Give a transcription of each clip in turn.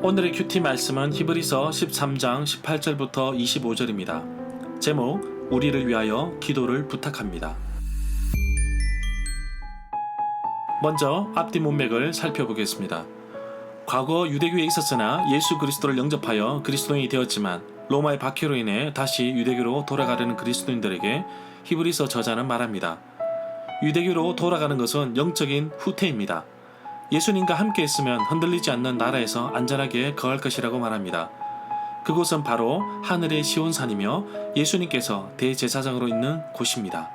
오늘의 큐티 말씀은 히브리서 13장 18절부터 25절입니다. 제목, 우리를 위하여 기도를 부탁합니다. 먼저 앞뒤 문맥을 살펴보겠습니다. 과거 유대교에 있었으나 예수 그리스도를 영접하여 그리스도인이 되었지만 로마의 박해로 인해 다시 유대교로 돌아가려는 그리스도인들에게 히브리서 저자는 말합니다. 유대교로 돌아가는 것은 영적인 후퇴입니다. 예수님과 함께 있으면 흔들리지 않는 나라에서 안전하게 거할 것이라고 말합니다. 그곳은 바로 하늘의 시온산이며 예수님께서 대제사장으로 있는 곳입니다.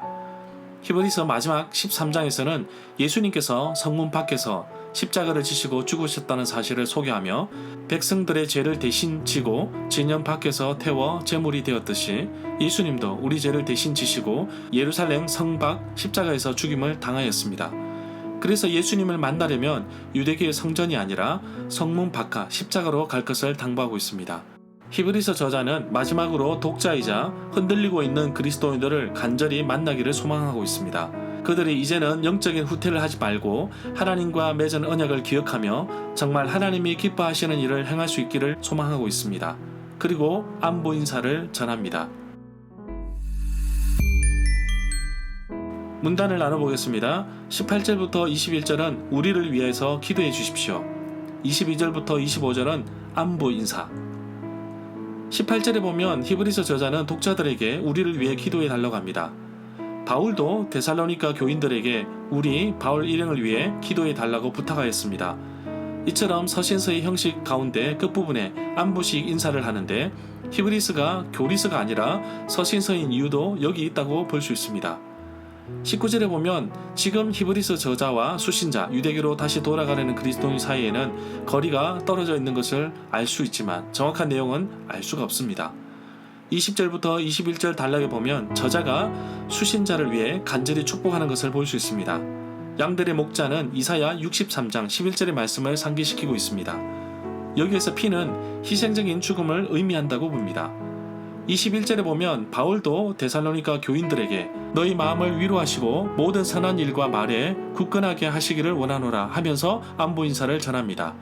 히브리서 마지막 13장에서는 예수님께서 성문 밖에서 십자가를 지시고 죽으셨다는 사실을 소개하며 백성들의 죄를 대신 지고 진영 밖에서 태워 제물이 되었듯이 예수님도 우리 죄를 대신 지시고 예루살렘 성 밖 십자가에서 죽임을 당하였습니다. 그래서 예수님을 만나려면 유대교의 성전이 아니라 성문 밖 십자가로 갈 것을 당부하고 있습니다. 히브리서 저자는 마지막으로 독자이자 흔들리고 있는 그리스도인들을 간절히 만나기를 소망하고 있습니다. 그들이 이제는 영적인 후퇴를 하지 말고 하나님과 맺은 언약을 기억하며 정말 하나님이 기뻐하시는 일을 행할 수 있기를 소망하고 있습니다. 그리고 안부 인사를 전합니다. 문단을 나눠보겠습니다. 18절부터 21절은 우리를 위해서 기도해 주십시오. 22절부터 25절은 안부 인사. 18절에 보면 히브리서 저자는 독자들에게 우리를 위해 기도해 달라고 합니다. 바울도 데살로니가 교인들에게 우리 바울 일행을 위해 기도해 달라고 부탁하였습니다. 이처럼 서신서의 형식 가운데 끝부분에 안부식 인사를 하는데 히브리서가 교리서가 아니라 서신서인 이유도 여기 있다고 볼 수 있습니다. 19절에 보면 지금 히브리서 저자와 수신자, 유대교로 다시 돌아가려는 그리스도인 사이에는 거리가 떨어져 있는 것을 알 수 있지만 정확한 내용은 알 수가 없습니다. 20절부터 21절 단락에 보면 저자가 수신자를 위해 간절히 축복하는 것을 볼 수 있습니다. 양들의 목자는 이사야 63장 11절의 말씀을 상기시키고 있습니다. 여기에서 피는 희생적인 죽음을 의미한다고 봅니다. 21절에 보면 바울도 데살로니가 교인들에게 너희 마음을 위로하시고 모든 선한 일과 말에 굳건하게 하시기를 원하노라 하면서 안부 인사를 전합니다.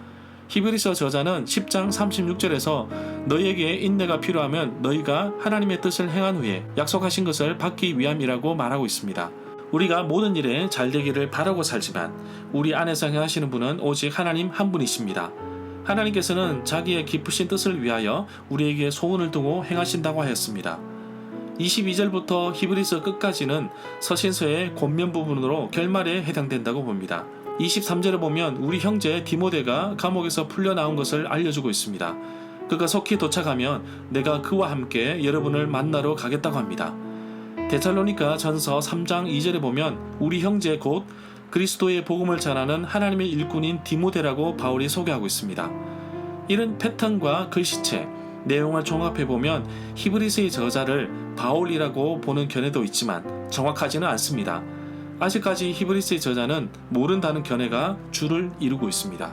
히브리서 저자는 10장 36절에서 너희에게 인내가 필요하면 너희가 하나님의 뜻을 행한 후에 약속하신 것을 받기 위함이라고 말하고 있습니다. 우리가 모든 일에 잘 되기를 바라고 살지만 우리 안에서 행하시는 분은 오직 하나님 한 분이십니다. 하나님께서는 자기의 기쁘신 뜻을 위하여 우리에게 소원을 두고 행하신다고 하였습니다. 22절부터 히브리서 끝까지는 서신서의 권면 부분으로 결말에 해당된다고 봅니다. 23절에 보면 우리 형제 디모데가 감옥에서 풀려나온 것을 알려주고 있습니다. 그가 속히 도착하면 내가 그와 함께 여러분을 만나러 가겠다고 합니다. 데살로니가 전서 3장 2절에 보면 우리 형제 곧 그리스도의 복음을 전하는 하나님의 일꾼인 디모데라고 바울이 소개하고 있습니다. 이런 패턴과 글씨체, 내용을 종합해보면 히브리서의 저자를 바울이라고 보는 견해도 있지만 정확하지는 않습니다. 아직까지 히브리서의 저자는 모른다는 견해가 주를 이루고 있습니다.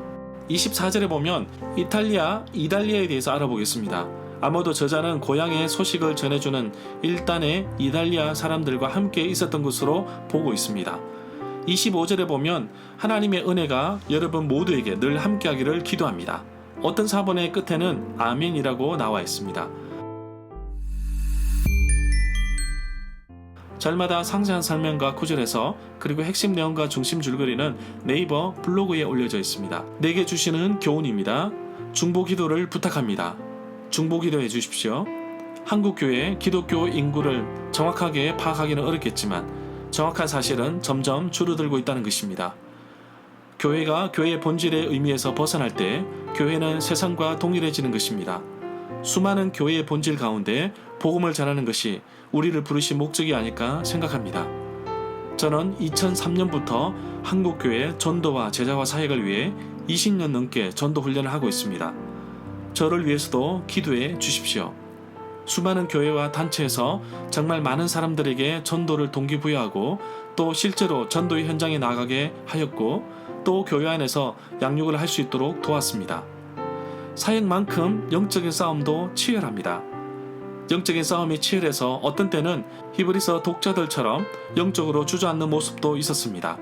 24절에 보면 이달리아에 대해서 알아보겠습니다. 아마도 저자는 고향의 소식을 전해주는 일단의 이달리아 사람들과 함께 있었던 것으로 보고 있습니다. 25절에 보면 하나님의 은혜가 여러분 모두에게 늘 함께하기를 기도합니다. 어떤 사본의 끝에는 아멘이라고 나와 있습니다. 절마다 상세한 설명과 구절에서 그리고 핵심 내용과 중심 줄거리는 네이버 블로그에 올려져 있습니다. 내게 주시는 교훈입니다. 중보기도를 부탁합니다. 중보기도해 주십시오. 한국교회 기독교 인구를 정확하게 파악하기는 어렵겠지만 정확한 사실은 점점 줄어들고 있다는 것입니다. 교회가 교회의 본질의 의미에서 벗어날 때 교회는 세상과 동일해지는 것입니다. 수많은 교회의 본질 가운데 복음을 전하는 것이 우리를 부르신 목적이 아닐까 생각합니다. 저는 2003년부터 한국교회 전도와 제자화 사역을 위해 20년 넘게 전도 훈련을 하고 있습니다. 저를 위해서도 기도해 주십시오. 수많은 교회와 단체에서 정말 많은 사람들에게 전도를 동기부여하고 또 실제로 전도의 현장에 나가게 하였고 또 교회 안에서 양육을 할 수 있도록 도왔습니다. 사역만큼 영적인 싸움도 치열합니다. 영적인 싸움이 치열해서 어떤 때는 히브리서 독자들처럼 영적으로 주저앉는 모습도 있었습니다.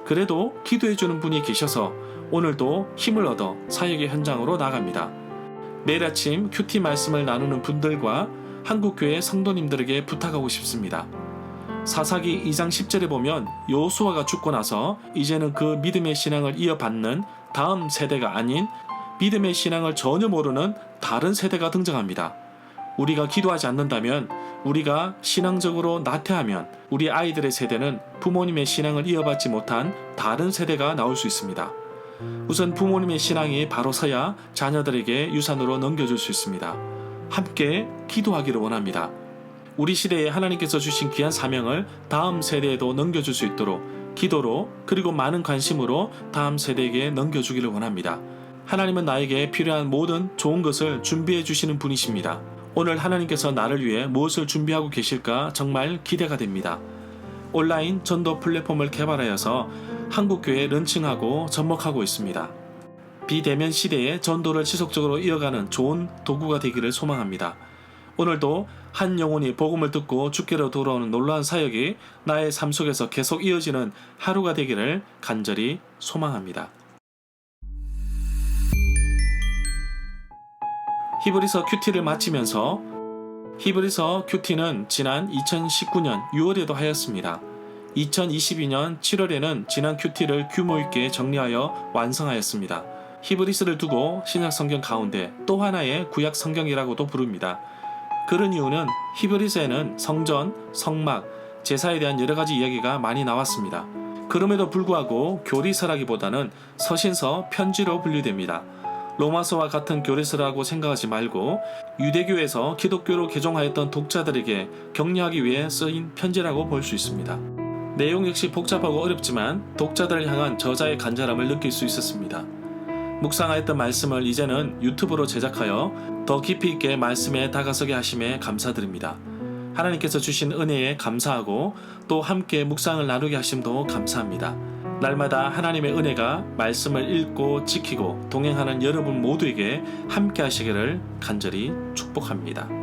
그래도 기도해주는 분이 계셔서 오늘도 힘을 얻어 사역의 현장으로 나갑니다. 매일 아침 큐티 말씀을 나누는 분들과 한국교회 성도님들에게 부탁하고 싶습니다. 사사기 2장 10절에 보면 여호수아가 죽고 나서 이제는 그 믿음의 신앙을 이어받는 다음 세대가 아닌 믿음의 신앙을 전혀 모르는 다른 세대가 등장합니다. 우리가 기도하지 않는다면, 우리가 신앙적으로 나태하면 우리 아이들의 세대는 부모님의 신앙을 이어받지 못한 다른 세대가 나올 수 있습니다. 우선 부모님의 신앙이 바로 서야 자녀들에게 유산으로 넘겨줄 수 있습니다. 함께 기도하기를 원합니다. 우리 시대에 하나님께서 주신 귀한 사명을 다음 세대에도 넘겨줄 수 있도록 기도로, 그리고 많은 관심으로 다음 세대에게 넘겨주기를 원합니다. 하나님은 나에게 필요한 모든 좋은 것을 준비해 주시는 분이십니다. 오늘 하나님께서 나를 위해 무엇을 준비하고 계실까 정말 기대가 됩니다. 온라인 전도 플랫폼을 개발하여서 한국교회에 런칭하고 접목하고 있습니다. 비대면 시대에 전도를 지속적으로 이어가는 좋은 도구가 되기를 소망합니다. 오늘도 한 영혼이 복음을 듣고 주께로 돌아오는 놀라운 사역이 나의 삶 속에서 계속 이어지는 하루가 되기를 간절히 소망합니다. 히브리서 큐티를 마치면서 히브리서 큐티는 지난 2019년 6월에도 하였습니다. 2022년 7월에는 지난 큐티를 규모 있게 정리하여 완성하였습니다. 히브리서를 두고 신약 성경 가운데 또 하나의 구약 성경이라고도 부릅니다. 그런 이유는 히브리서에는 성전, 성막, 제사에 대한 여러 가지 이야기가 많이 나왔습니다. 그럼에도 불구하고 교리서라기보다는 서신서, 편지로 분류됩니다. 로마서와 같은 교리서라고 생각하지 말고 유대교에서 기독교로 개종하였던 독자들에게 격려하기 위해 쓰인 편지라고 볼 수 있습니다. 내용 역시 복잡하고 어렵지만 독자들을 향한 저자의 간절함을 느낄 수 있었습니다. 묵상하였던 말씀을 이제는 유튜브로 제작하여 더 깊이 있게 말씀에 다가서게 하심에 감사드립니다. 하나님께서 주신 은혜에 감사하고 또 함께 묵상을 나누게 하심도 감사합니다. 날마다 하나님의 은혜가 말씀을 읽고 지키고 동행하는 여러분 모두에게 함께 하시기를 간절히 축복합니다.